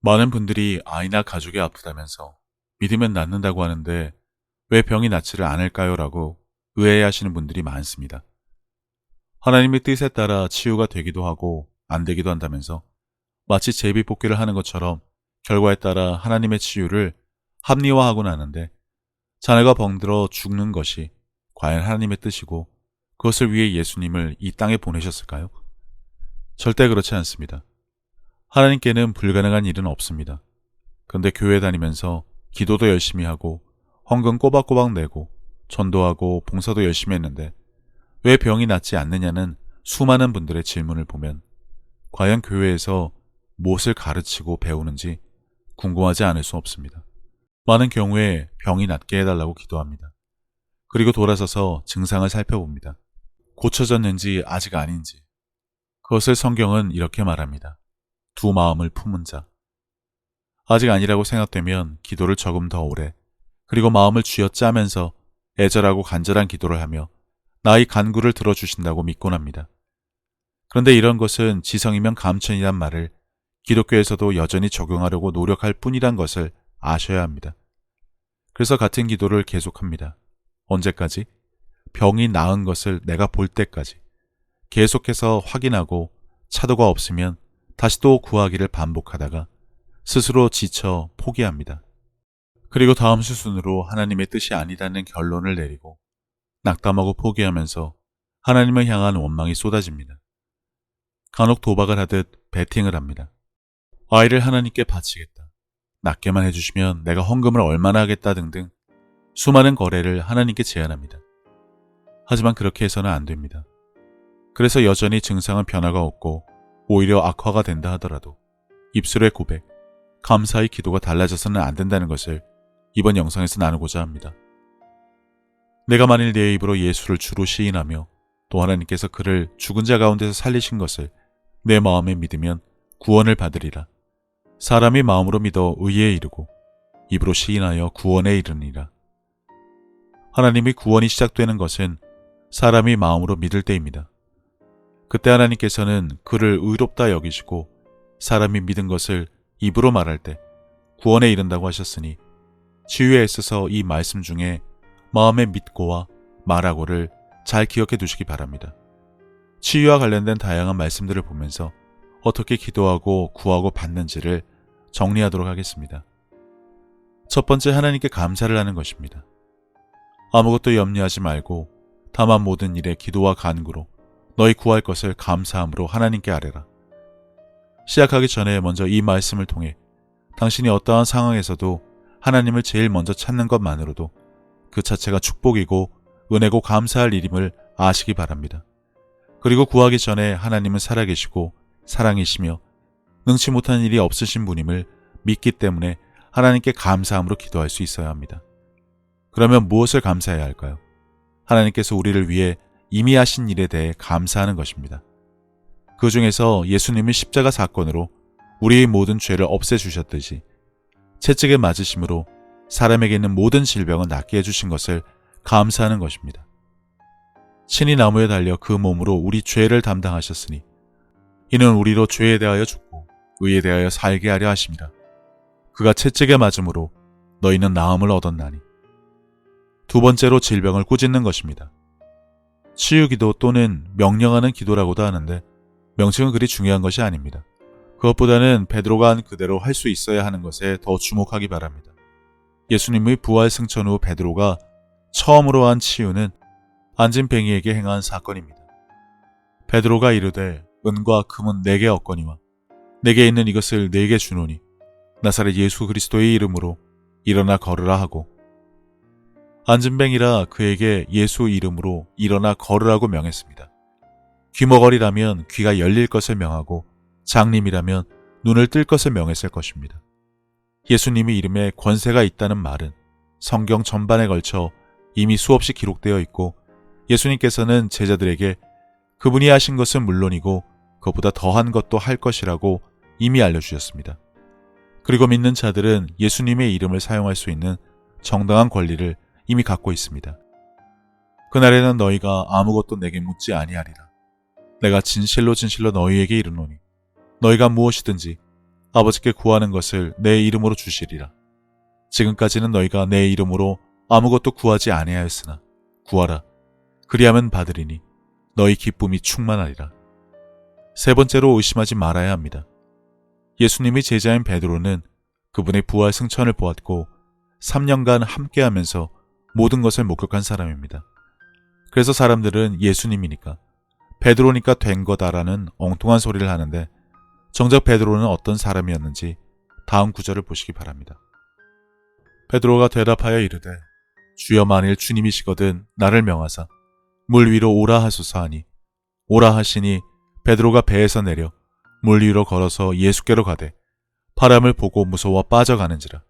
많은 분들이 아이나 가족이 아프다면서 믿으면 낫는다고 하는데 왜 병이 낫지를 않을까요? 라고 의아해하시는 분들이 많습니다. 하나님의 뜻에 따라 치유가 되기도 하고 안 되기도 한다면서 마치 제비뽑기를 하는 것처럼 결과에 따라 하나님의 치유를 합리화하고 나는데 자네가 병들어 죽는 것이 과연 하나님의 뜻이고 그것을 위해 예수님을 이 땅에 보내셨을까요? 절대 그렇지 않습니다. 하나님께는 불가능한 일은 없습니다. 그런데 교회 다니면서 기도도 열심히 하고 헌금 꼬박꼬박 내고 전도하고 봉사도 열심히 했는데 왜 병이 낫지 않느냐는 수많은 분들의 질문을 보면 과연 교회에서 무엇을 가르치고 배우는지 궁금하지 않을 수 없습니다. 많은 경우에 병이 낫게 해달라고 기도합니다. 그리고 돌아서서 증상을 살펴봅니다. 고쳐졌는지 아직 아닌지. 그것을 성경은 이렇게 말합니다. 두 마음을 품은 자. 아직 아니라고 생각되면 기도를 조금 더 오래, 그리고 마음을 쥐어짜면서 애절하고 간절한 기도를 하며 나의 간구를 들어주신다고 믿곤 합니다. 그런데 이런 것은 지성이면 감천이란 말을 기독교에서도 여전히 적용하려고 노력할 뿐이란 것을 아셔야 합니다. 그래서 같은 기도를 계속합니다. 언제까지? 병이 나은 것을 내가 볼 때까지. 계속해서 확인하고 차도가 없으면 다시 또 구하기를 반복하다가 스스로 지쳐 포기합니다. 그리고 다음 수순으로 하나님의 뜻이 아니다는 결론을 내리고 낙담하고 포기하면서 하나님을 향한 원망이 쏟아집니다. 간혹 도박을 하듯 베팅을 합니다. 아이를 하나님께 바치겠다. 낫게만 해주시면 내가 헌금을 얼마나 하겠다 등등 수많은 거래를 하나님께 제안합니다. 하지만 그렇게 해서는 안 됩니다. 그래서 여전히 증상은 변화가 없고 오히려 악화가 된다 하더라도 입술의 고백, 감사의 기도가 달라져서는 안 된다는 것을 이번 영상에서 나누고자 합니다. 내가 만일 내 입으로 예수를 주로 시인하며 또 하나님께서 그를 죽은 자 가운데서 살리신 것을 내 마음에 믿으면 구원을 받으리라. 사람이 마음으로 믿어 의에 이르고 입으로 시인하여 구원에 이르니라. 하나님의 구원이 시작되는 것은 사람이 마음으로 믿을 때입니다. 그때 하나님께서는 그를 의롭다 여기시고 사람이 믿은 것을 입으로 말할 때 구원에 이른다고 하셨으니 치유에 있어서 이 말씀 중에 마음에 믿고와 말하고를 잘 기억해 두시기 바랍니다. 치유와 관련된 다양한 말씀들을 보면서 어떻게 기도하고 구하고 받는지를 정리하도록 하겠습니다. 첫 번째, 하나님께 감사를 하는 것입니다. 아무것도 염려하지 말고 다만 모든 일에 기도와 간구로 너희 구할 것을 감사함으로 하나님께 아뢰라. 시작하기 전에 먼저 이 말씀을 통해 당신이 어떠한 상황에서도 하나님을 제일 먼저 찾는 것만으로도 그 자체가 축복이고 은혜고 감사할 일임을 아시기 바랍니다. 그리고 구하기 전에 하나님은 살아계시고 사랑이시며 능치 못한 일이 없으신 분임을 믿기 때문에 하나님께 감사함으로 기도할 수 있어야 합니다. 그러면 무엇을 감사해야 할까요? 하나님께서 우리를 위해 이미 하신 일에 대해 감사하는 것입니다. 그 중에서 예수님이 십자가 사건으로 우리의 모든 죄를 없애주셨듯이 채찍에 맞으심으로 사람에게 있는 모든 질병을 낫게 해주신 것을 감사하는 것입니다. 친히 나무에 달려 그 몸으로 우리 죄를 담당하셨으니 이는 우리로 죄에 대하여 죽고 의에 대하여 살게 하려 하심이라. 그가 채찍에 맞음으로 너희는 나음을 얻었나니. 두 번째로 질병을 꾸짖는 것입니다. 치유기도 또는 명령하는 기도라고도 하는데 명칭은 그리 중요한 것이 아닙니다. 그것보다는 베드로가 한 그대로 할 수 있어야 하는 것에 더 주목하기 바랍니다. 예수님의 부활 승천 후 베드로가 처음으로 한 치유는 안진뱅이에게 행한 사건입니다. 베드로가 이르되 은과 금은 내게 없거니와 내게 있는 이것을 내게 주노니 나사렛 예수 그리스도의 이름으로 일어나 걸으라 하고 안진뱅이라 그에게 예수 이름으로 일어나 걸으라고 명했습니다. 귀머거리라면 귀가 열릴 것을 명하고 장님이라면 눈을 뜰 것을 명했을 것입니다. 예수님의 이름에 권세가 있다는 말은 성경 전반에 걸쳐 이미 수없이 기록되어 있고 예수님께서는 제자들에게 그분이 하신 것은 물론이고 그것보다 더한 것도 할 것이라고 이미 알려주셨습니다. 그리고 믿는 자들은 예수님의 이름을 사용할 수 있는 정당한 권리를 이미 갖고 있습니다. 그날에는 너희가 아무것도 내게 묻지 아니하리라. 내가 진실로 진실로 너희에게 이르노니 너희가 무엇이든지 아버지께 구하는 것을 내 이름으로 주시리라. 지금까지는 너희가 내 이름으로 아무것도 구하지 아니하였으나 구하라. 그리하면 받으리니 너희 기쁨이 충만하리라. 세 번째로 의심하지 말아야 합니다. 예수님의 제자인 베드로는 그분의 부활 승천을 보았고 3년간 함께하면서 모든 것을 목격한 사람입니다. 그래서 사람들은 예수님이니까 베드로니까 된 거다라는 엉뚱한 소리를 하는데 정작 베드로는 어떤 사람이었는지 다음 구절을 보시기 바랍니다. 베드로가 대답하여 이르되 주여 만일 주님이시거든 나를 명하사 물 위로 오라 하소서 하니 오라 하시니 베드로가 배에서 내려 물 위로 걸어서 예수께로 가되 바람을 보고 무서워 빠져가는지라.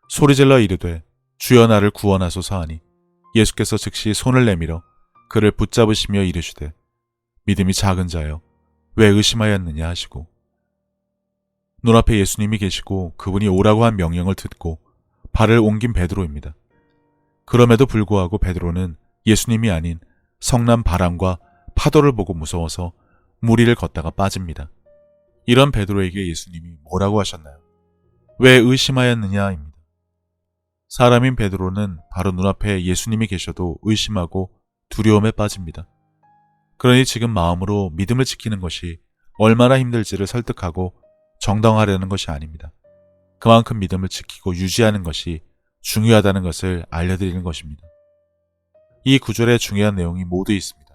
소리질러 이르되 주여 나를 구원하소서 하니 예수께서 즉시 손을 내밀어 그를 붙잡으시며 이르시되 믿음이 작은 자여 왜 의심하였느냐 하시고 눈앞에 예수님이 계시고 그분이 오라고 한 명령을 듣고 발을 옮긴 베드로입니다. 그럼에도 불구하고 베드로는 예수님이 아닌 성난 바람과 파도를 보고 무서워서 물 위를 걷다가 빠집니다. 이런 베드로에게 예수님이 뭐라고 하셨나요? 왜 의심하였느냐입니다. 사람인 베드로는 바로 눈앞에 예수님이 계셔도 의심하고 두려움에 빠집니다. 그러니 지금 마음으로 믿음을 지키는 것이 얼마나 힘들지를 설득하고 정당화하려는 것이 아닙니다. 그만큼 믿음을 지키고 유지하는 것이 중요하다는 것을 알려드리는 것입니다. 이 구절에 중요한 내용이 모두 있습니다.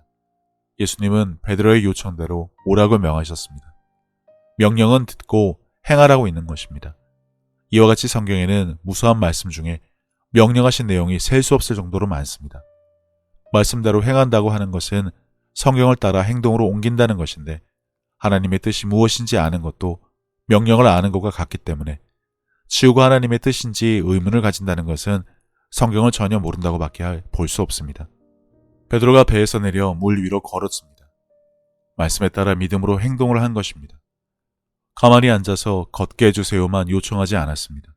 예수님은 베드로의 요청대로 오라고 명하셨습니다. 명령은 듣고 행하라고 있는 것입니다. 이와 같이 성경에는 무수한 말씀 중에 명령하신 내용이 셀 수 없을 정도로 많습니다. 말씀대로 행한다고 하는 것은 성경을 따라 행동으로 옮긴다는 것인데 하나님의 뜻이 무엇인지 아는 것도 명령을 아는 것과 같기 때문에 지우가 하나님의 뜻인지 의문을 가진다는 것은 성경을 전혀 모른다고밖에 볼 수 없습니다. 베드로가 배에서 내려 물 위로 걸었습니다. 말씀에 따라 믿음으로 행동을 한 것입니다. 가만히 앉아서 걷게 해주세요만 요청하지 않았습니다.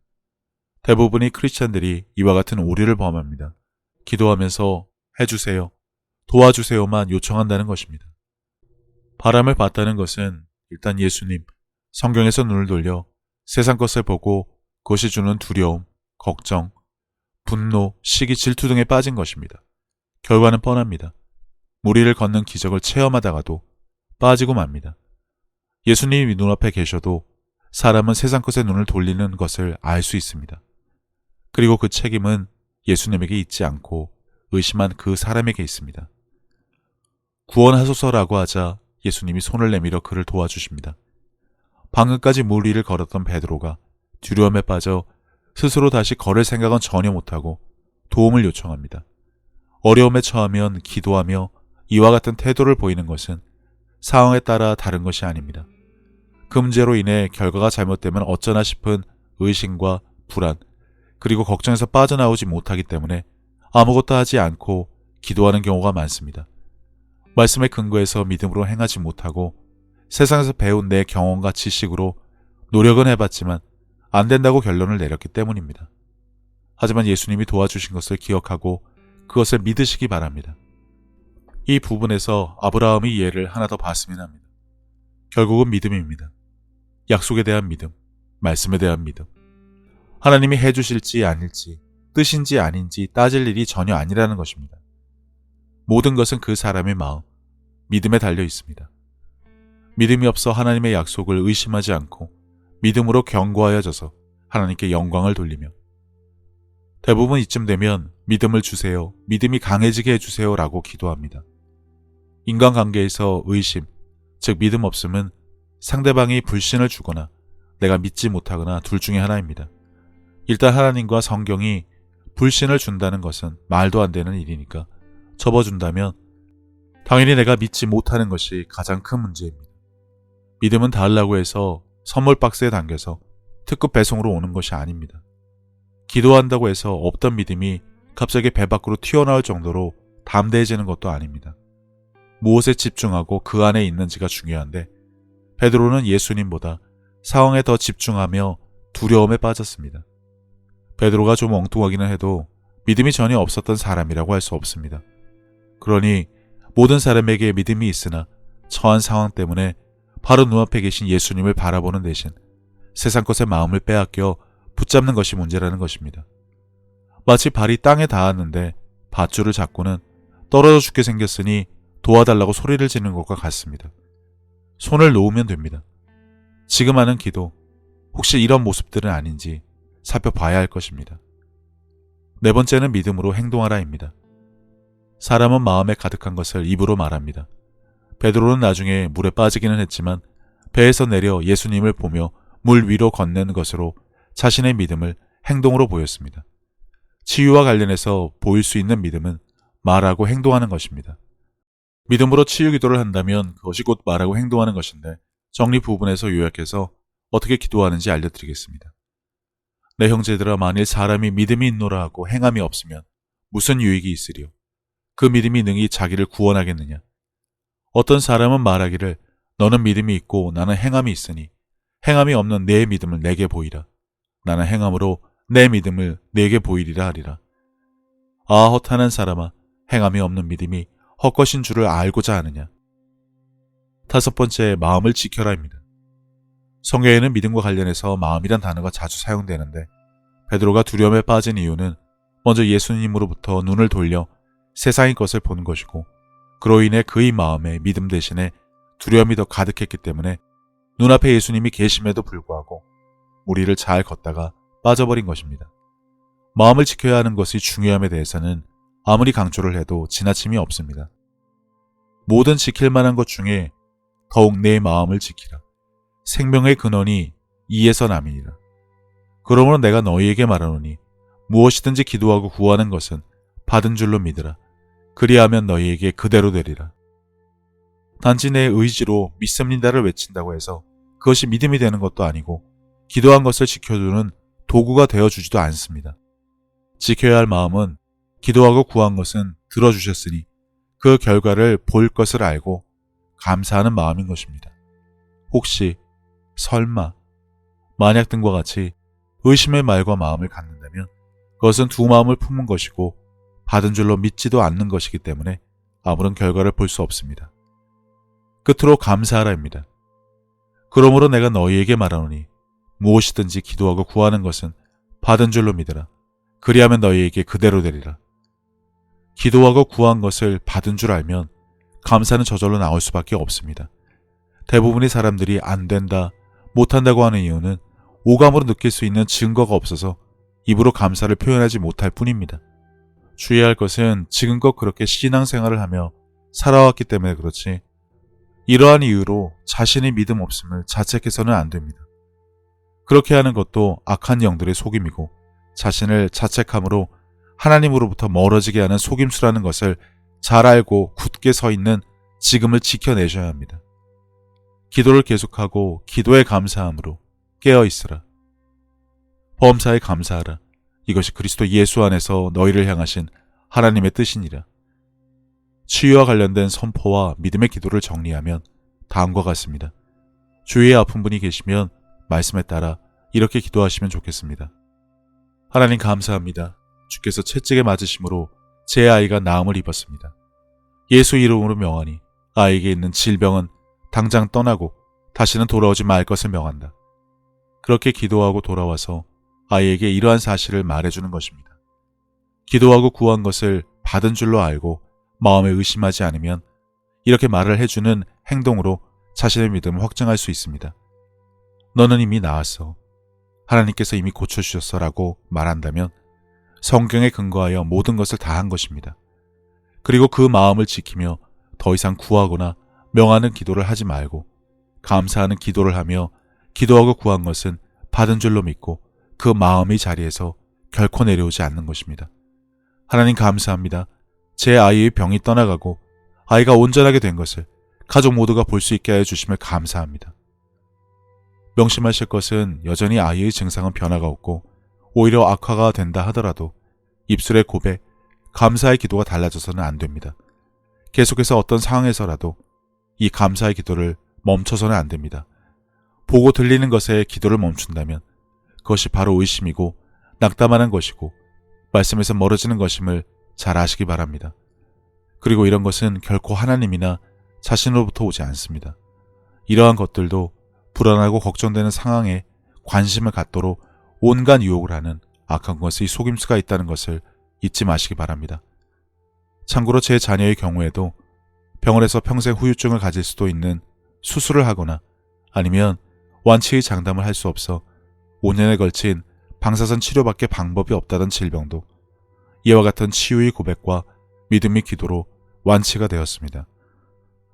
대부분의 크리스찬들이 이와 같은 오류를 범합니다. 기도하면서 해주세요, 도와주세요만 요청한다는 것입니다. 바람을 봤다는 것은 일단 예수님, 성경에서 눈을 돌려 세상 것을 보고 그것이 주는 두려움, 걱정, 분노, 시기, 질투 등에 빠진 것입니다. 결과는 뻔합니다. 물 위를 걷는 기적을 체험하다가도 빠지고 맙니다. 예수님이 눈앞에 계셔도 사람은 세상 것에 눈을 돌리는 것을 알 수 있습니다. 그리고 그 책임은 예수님에게 있지 않고 의심한 그 사람에게 있습니다. 구원하소서라고 하자 예수님이 손을 내밀어 그를 도와주십니다. 방금까지 물 위를 걸었던 베드로가 두려움에 빠져 스스로 다시 걸을 생각은 전혀 못하고 도움을 요청합니다. 어려움에 처하면 기도하며 이와 같은 태도를 보이는 것은 상황에 따라 다른 것이 아닙니다. 그 문제로 인해 결과가 잘못되면 어쩌나 싶은 의심과 불안, 그리고 걱정에서 빠져나오지 못하기 때문에 아무것도 하지 않고 기도하는 경우가 많습니다. 말씀에 근거해서 믿음으로 행하지 못하고 세상에서 배운 내 경험과 지식으로 노력은 해봤지만 안 된다고 결론을 내렸기 때문입니다. 하지만 예수님이 도와주신 것을 기억하고 그것을 믿으시기 바랍니다. 이 부분에서 아브라함의 예를 하나 더 봤으면 합니다. 결국은 믿음입니다. 약속에 대한 믿음, 말씀에 대한 믿음. 하나님이 해주실지 아닐지, 뜻인지 아닌지 따질 일이 전혀 아니라는 것입니다. 모든 것은 그 사람의 마음, 믿음에 달려 있습니다. 믿음이 없어 하나님의 약속을 의심하지 않고 믿음으로 견고하여져서 하나님께 영광을 돌리며 대부분 이쯤 되면 믿음을 주세요, 믿음이 강해지게 해주세요 라고 기도합니다. 인간관계에서 의심, 즉 믿음 없음은 상대방이 불신을 주거나 내가 믿지 못하거나 둘 중에 하나입니다. 일단 하나님과 성경이 불신을 준다는 것은 말도 안 되는 일이니까 접어준다면 당연히 내가 믿지 못하는 것이 가장 큰 문제입니다. 믿음은 달라고 해서 선물 박스에 담겨서 특급 배송으로 오는 것이 아닙니다. 기도한다고 해서 없던 믿음이 갑자기 배 밖으로 튀어나올 정도로 담대해지는 것도 아닙니다. 무엇에 집중하고 그 안에 있는지가 중요한데 베드로는 예수님보다 상황에 더 집중하며 두려움에 빠졌습니다. 베드로가 좀 엉뚱하기는 해도 믿음이 전혀 없었던 사람이라고 할 수 없습니다. 그러니 모든 사람에게 믿음이 있으나 처한 상황 때문에 바로 눈앞에 계신 예수님을 바라보는 대신 세상 것에 마음을 빼앗겨 붙잡는 것이 문제라는 것입니다. 마치 발이 땅에 닿았는데 밧줄을 잡고는 떨어져 죽게 생겼으니 도와달라고 소리를 지르는 것과 같습니다. 손을 놓으면 됩니다. 지금 하는 기도, 혹시 이런 모습들은 아닌지 살펴봐야 할 것입니다. 네 번째는 믿음으로 행동하라입니다. 사람은 마음에 가득한 것을 입으로 말합니다. 베드로는 나중에 물에 빠지기는 했지만 배에서 내려 예수님을 보며 물 위로 건너는 것으로 자신의 믿음을 행동으로 보였습니다. 치유와 관련해서 보일 수 있는 믿음은 말하고 행동하는 것입니다. 믿음으로 치유 기도를 한다면 그것이 곧 말하고 행동하는 것인데 정리 부분에서 요약해서 어떻게 기도하는지 알려드리겠습니다. 내 형제들아, 만일 사람이 믿음이 있노라 하고 행함이 없으면 무슨 유익이 있으리요? 그 믿음이 능히 자기를 구원하겠느냐? 어떤 사람은 말하기를 너는 믿음이 있고 나는 행함이 있으니 행함이 없는 내 믿음을 내게 보이라. 나는 행함으로 내 믿음을 내게 보이리라 하리라. 아, 허탄한 사람아, 행함이 없는 믿음이 헛것인 줄을 알고자 하느냐? 다섯 번째, 마음을 지켜라입니다. 성경에는 믿음과 관련해서 마음이란 단어가 자주 사용되는데 베드로가 두려움에 빠진 이유는 먼저 예수님으로부터 눈을 돌려 세상의 것을 보는 것이고 그로 인해 그의 마음에 믿음 대신에 두려움이 더 가득했기 때문에 눈앞에 예수님이 계심에도 불구하고 무리를 잘 걷다가 빠져버린 것입니다. 마음을 지켜야 하는 것의 중요함에 대해서는 아무리 강조를 해도 지나침이 없습니다. 모든 지킬 만한 것 중에 더욱 내 마음을 지키라. 생명의 근원이 이에서 남이니라. 그러므로 내가 너희에게 말하노니 무엇이든지 기도하고 구하는 것은 받은 줄로 믿으라. 그리하면 너희에게 그대로 되리라. 단지 내 의지로 믿습니다를 외친다고 해서 그것이 믿음이 되는 것도 아니고 기도한 것을 지켜주는 도구가 되어주지도 않습니다. 지켜야 할 마음은 기도하고 구한 것은 들어주셨으니 그 결과를 볼 것을 알고 감사하는 마음인 것입니다. 혹시, 설마, 만약 등과 같이 의심의 말과 마음을 갖는다면 그것은 두 마음을 품은 것이고 받은 줄로 믿지도 않는 것이기 때문에 아무런 결과를 볼 수 없습니다. 끝으로 감사하라입니다. 그러므로 내가 너희에게 말하노니 무엇이든지 기도하고 구하는 것은 받은 줄로 믿으라. 그리하면 너희에게 그대로 되리라. 기도하고 구한 것을 받은 줄 알면 감사는 저절로 나올 수밖에 없습니다. 대부분의 사람들이 안 된다, 못한다고 하는 이유는 오감으로 느낄 수 있는 증거가 없어서 입으로 감사를 표현하지 못할 뿐입니다. 주의할 것은 지금껏 그렇게 신앙생활을 하며 살아왔기 때문에 그렇지 이러한 이유로 자신의 믿음 없음을 자책해서는 안 됩니다. 그렇게 하는 것도 악한 영들의 속임이고 자신을 자책함으로 하나님으로부터 멀어지게 하는 속임수라는 것을 잘 알고 굳게 서 있는 지금을 지켜내셔야 합니다. 기도를 계속하고 기도에 감사함으로 깨어 있으라. 범사에 감사하라. 이것이 그리스도 예수 안에서 너희를 향하신 하나님의 뜻이니라. 치유와 관련된 선포와 믿음의 기도를 정리하면 다음과 같습니다. 주위에 아픈 분이 계시면 말씀에 따라 이렇게 기도하시면 좋겠습니다. 하나님 감사합니다. 주께서 채찍에 맞으심으로 제 아이가 나음을 입었습니다. 예수 이름으로 명하니 아이에게 있는 질병은 당장 떠나고 다시는 돌아오지 말 것을 명한다. 그렇게 기도하고 돌아와서 아이에게 이러한 사실을 말해주는 것입니다. 기도하고 구한 것을 받은 줄로 알고 마음에 의심하지 않으면 이렇게 말을 해주는 행동으로 자신의 믿음을 확증할 수 있습니다. 너는 이미 나았어. 하나님께서 이미 고쳐주셨어 라고 말한다면 성경에 근거하여 모든 것을 다 한 것입니다. 그리고 그 마음을 지키며 더 이상 구하거나 명하는 기도를 하지 말고 감사하는 기도를 하며 기도하고 구한 것은 받은 줄로 믿고 그 마음의 자리에서 결코 내려오지 않는 것입니다. 하나님 감사합니다. 제 아이의 병이 떠나가고 아이가 온전하게 된 것을 가족 모두가 볼 수 있게 해주심을 감사합니다. 명심하실 것은 여전히 아이의 증상은 변화가 없고 오히려 악화가 된다 하더라도 입술의 고백, 감사의 기도가 달라져서는 안 됩니다. 계속해서 어떤 상황에서라도 이 감사의 기도를 멈춰서는 안 됩니다. 보고 들리는 것에 기도를 멈춘다면 그것이 바로 의심이고 낙담하는 것이고 말씀에서 멀어지는 것임을 잘 아시기 바랍니다. 그리고 이런 것은 결코 하나님이나 자신으로부터 오지 않습니다. 이러한 것들도 불안하고 걱정되는 상황에 관심을 갖도록 온갖 유혹을 하는 악한 것의 속임수가 있다는 것을 잊지 마시기 바랍니다. 참고로 제 자녀의 경우에도 병원에서 평생 후유증을 가질 수도 있는 수술을 하거나 아니면 완치의 장담을 할 수 없어 5년에 걸친 방사선 치료밖에 방법이 없다던 질병도 이와 같은 치유의 고백과 믿음의 기도로 완치가 되었습니다.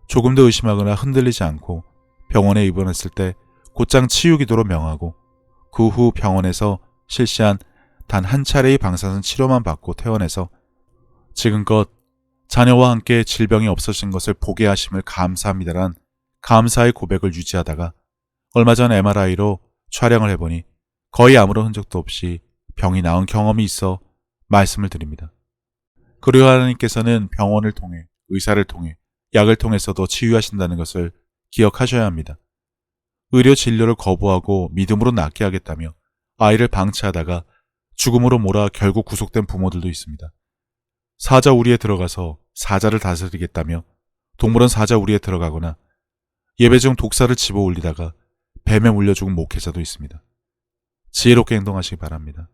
조금 더 의심하거나 흔들리지 않고 병원에 입원했을 때 곧장 치유 기도로 명하고 그 후 병원에서 실시한 단 한 차례의 방사선 치료만 받고 퇴원해서 지금껏 자녀와 함께 질병이 없어진 것을 보게 하심을 감사합니다란 감사의 고백을 유지하다가 얼마 전 MRI로 촬영을 해보니 거의 아무런 흔적도 없이 병이 나은 경험이 있어 말씀을 드립니다. 그리고 하나님께서는 병원을 통해 의사를 통해 약을 통해서도 치유하신다는 것을 기억하셔야 합니다. 의료 진료를 거부하고 믿음으로 낫게 하겠다며 아이를 방치하다가 죽음으로 몰아 결국 구속된 부모들도 있습니다. 사자 우리에 들어가서 사자를 다스리겠다며 동물원 사자 우리에 들어가거나 예배 중 독사를 집어 올리다가 뱀에 물려 죽은 목회자도 있습니다. 지혜롭게 행동하시기 바랍니다.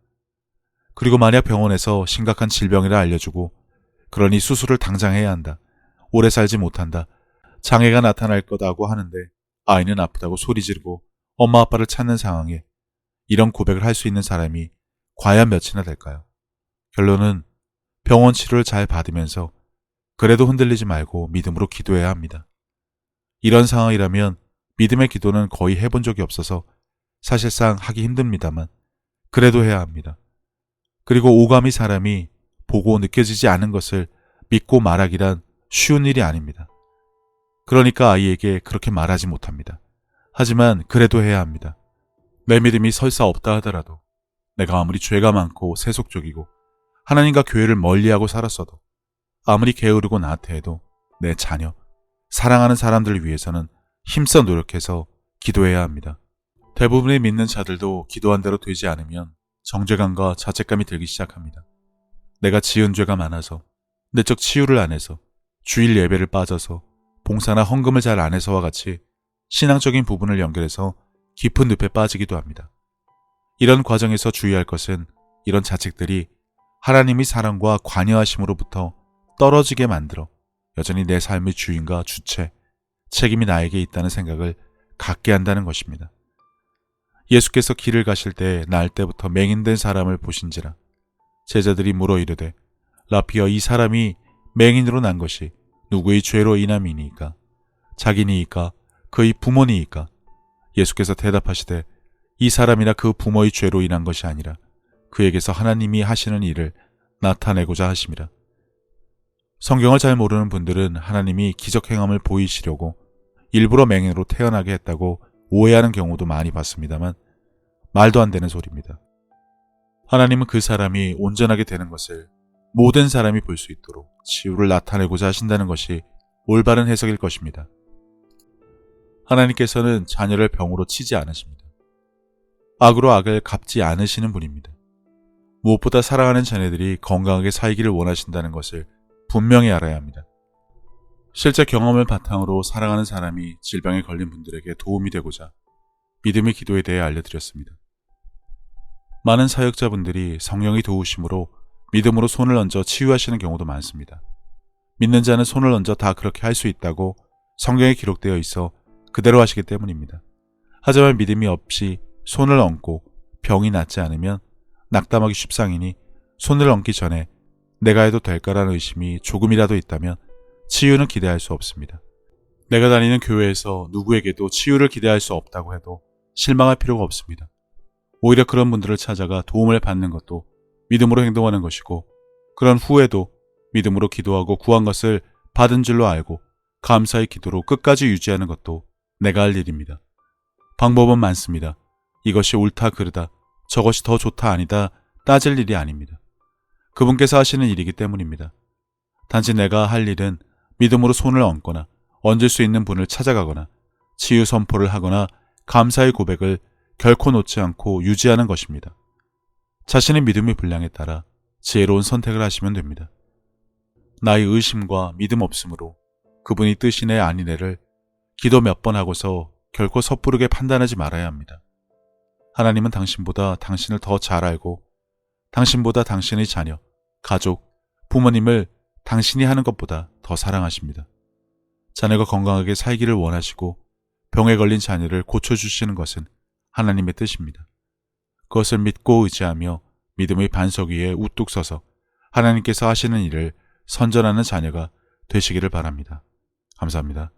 그리고 만약 병원에서 심각한 질병이라 알려주고 그러니 수술을 당장 해야 한다. 오래 살지 못한다. 장애가 나타날 거다고 하는데 아이는 아프다고 소리 지르고 엄마 아빠를 찾는 상황에 이런 고백을 할 수 있는 사람이 과연 몇이나 될까요? 결론은 병원 치료를 잘 받으면서 그래도 흔들리지 말고 믿음으로 기도해야 합니다. 이런 상황이라면 믿음의 기도는 거의 해본 적이 없어서 사실상 하기 힘듭니다만 그래도 해야 합니다. 그리고 오감이 사람이 보고 느껴지지 않은 것을 믿고 말하기란 쉬운 일이 아닙니다. 그러니까 아이에게 그렇게 말하지 못합니다. 하지만 그래도 해야 합니다. 내 믿음이 설사 없다 하더라도 내가 아무리 죄가 많고 세속적이고 하나님과 교회를 멀리하고 살았어도 아무리 게으르고 나태해도 내 자녀, 사랑하는 사람들을 위해서는 힘써 노력해서 기도해야 합니다. 대부분의 믿는 자들도 기도한 대로 되지 않으면 정죄감과 자책감이 들기 시작합니다. 내가 지은 죄가 많아서, 내적 치유를 안 해서, 주일 예배를 빠져서, 봉사나 헌금을 잘 안 해서와 같이 신앙적인 부분을 연결해서 깊은 늪에 빠지기도 합니다. 이런 과정에서 주의할 것은 이런 자책들이 하나님의 사랑과 관여하심으로부터 떨어지게 만들어 여전히 내 삶의 주인과 주체, 책임이 나에게 있다는 생각을 갖게 한다는 것입니다. 예수께서 길을 가실 때 날 때부터 맹인된 사람을 보신지라 제자들이 물어 이르되 라피어 이 사람이 맹인으로 난 것이 누구의 죄로 인함이니이까 자기니이까 그의 부모니이까 예수께서 대답하시되 이 사람이나 그 부모의 죄로 인한 것이 아니라 그에게서 하나님이 하시는 일을 나타내고자 하심이라. 성경을 잘 모르는 분들은 하나님이 기적 행함을 보이시려고 일부러 맹인으로 태어나게 했다고 오해하는 경우도 많이 봤습니다만 말도 안 되는 소리입니다. 하나님은 그 사람이 온전하게 되는 것을 모든 사람이 볼 수 있도록 치유를 나타내고자 하신다는 것이 올바른 해석일 것입니다. 하나님께서는 자녀를 병으로 치지 않으십니다. 악으로 악을 갚지 않으시는 분입니다. 무엇보다 사랑하는 자녀들이 건강하게 살기를 원하신다는 것을 분명히 알아야 합니다. 실제 경험을 바탕으로 사랑하는 사람이 질병에 걸린 분들에게 도움이 되고자 믿음의 기도에 대해 알려드렸습니다. 많은 사역자분들이 성령의 도우심으로 믿음으로 손을 얹어 치유하시는 경우도 많습니다. 믿는 자는 손을 얹어 다 그렇게 할 수 있다고 성경에 기록되어 있어 그대로 하시기 때문입니다. 하지만 믿음이 없이 손을 얹고 병이 낫지 않으면 낙담하기 쉽상이니 손을 얹기 전에 내가 해도 될까라는 의심이 조금이라도 있다면 치유는 기대할 수 없습니다. 내가 다니는 교회에서 누구에게도 치유를 기대할 수 없다고 해도 실망할 필요가 없습니다. 오히려 그런 분들을 찾아가 도움을 받는 것도 믿음으로 행동하는 것이고 그런 후에도 믿음으로 기도하고 구한 것을 받은 줄로 알고 감사의 기도로 끝까지 유지하는 것도 내가 할 일입니다. 방법은 많습니다. 이것이 옳다 그르다 저것이 더 좋다 아니다 따질 일이 아닙니다. 그분께서 하시는 일이기 때문입니다. 단지 내가 할 일은 믿음으로 손을 얹거나 얹을 수 있는 분을 찾아가거나 치유 선포를 하거나 감사의 고백을 결코 놓지 않고 유지하는 것입니다. 자신의 믿음의 분량에 따라 지혜로운 선택을 하시면 됩니다. 나의 의심과 믿음 없음으로 그분이 뜻이네 아니네를 기도 몇 번 하고서 결코 섣부르게 판단하지 말아야 합니다. 하나님은 당신보다 당신을 더 잘 알고 당신보다 당신의 자녀, 가족, 부모님을 당신이 하는 것보다 더 사랑하십니다. 자녀가 건강하게 살기를 원하시고 병에 걸린 자녀를 고쳐주시는 것은 하나님의 뜻입니다. 그것을 믿고 의지하며 믿음의 반석 위에 우뚝 서서 하나님께서 하시는 일을 선전하는 자녀가 되시기를 바랍니다. 감사합니다.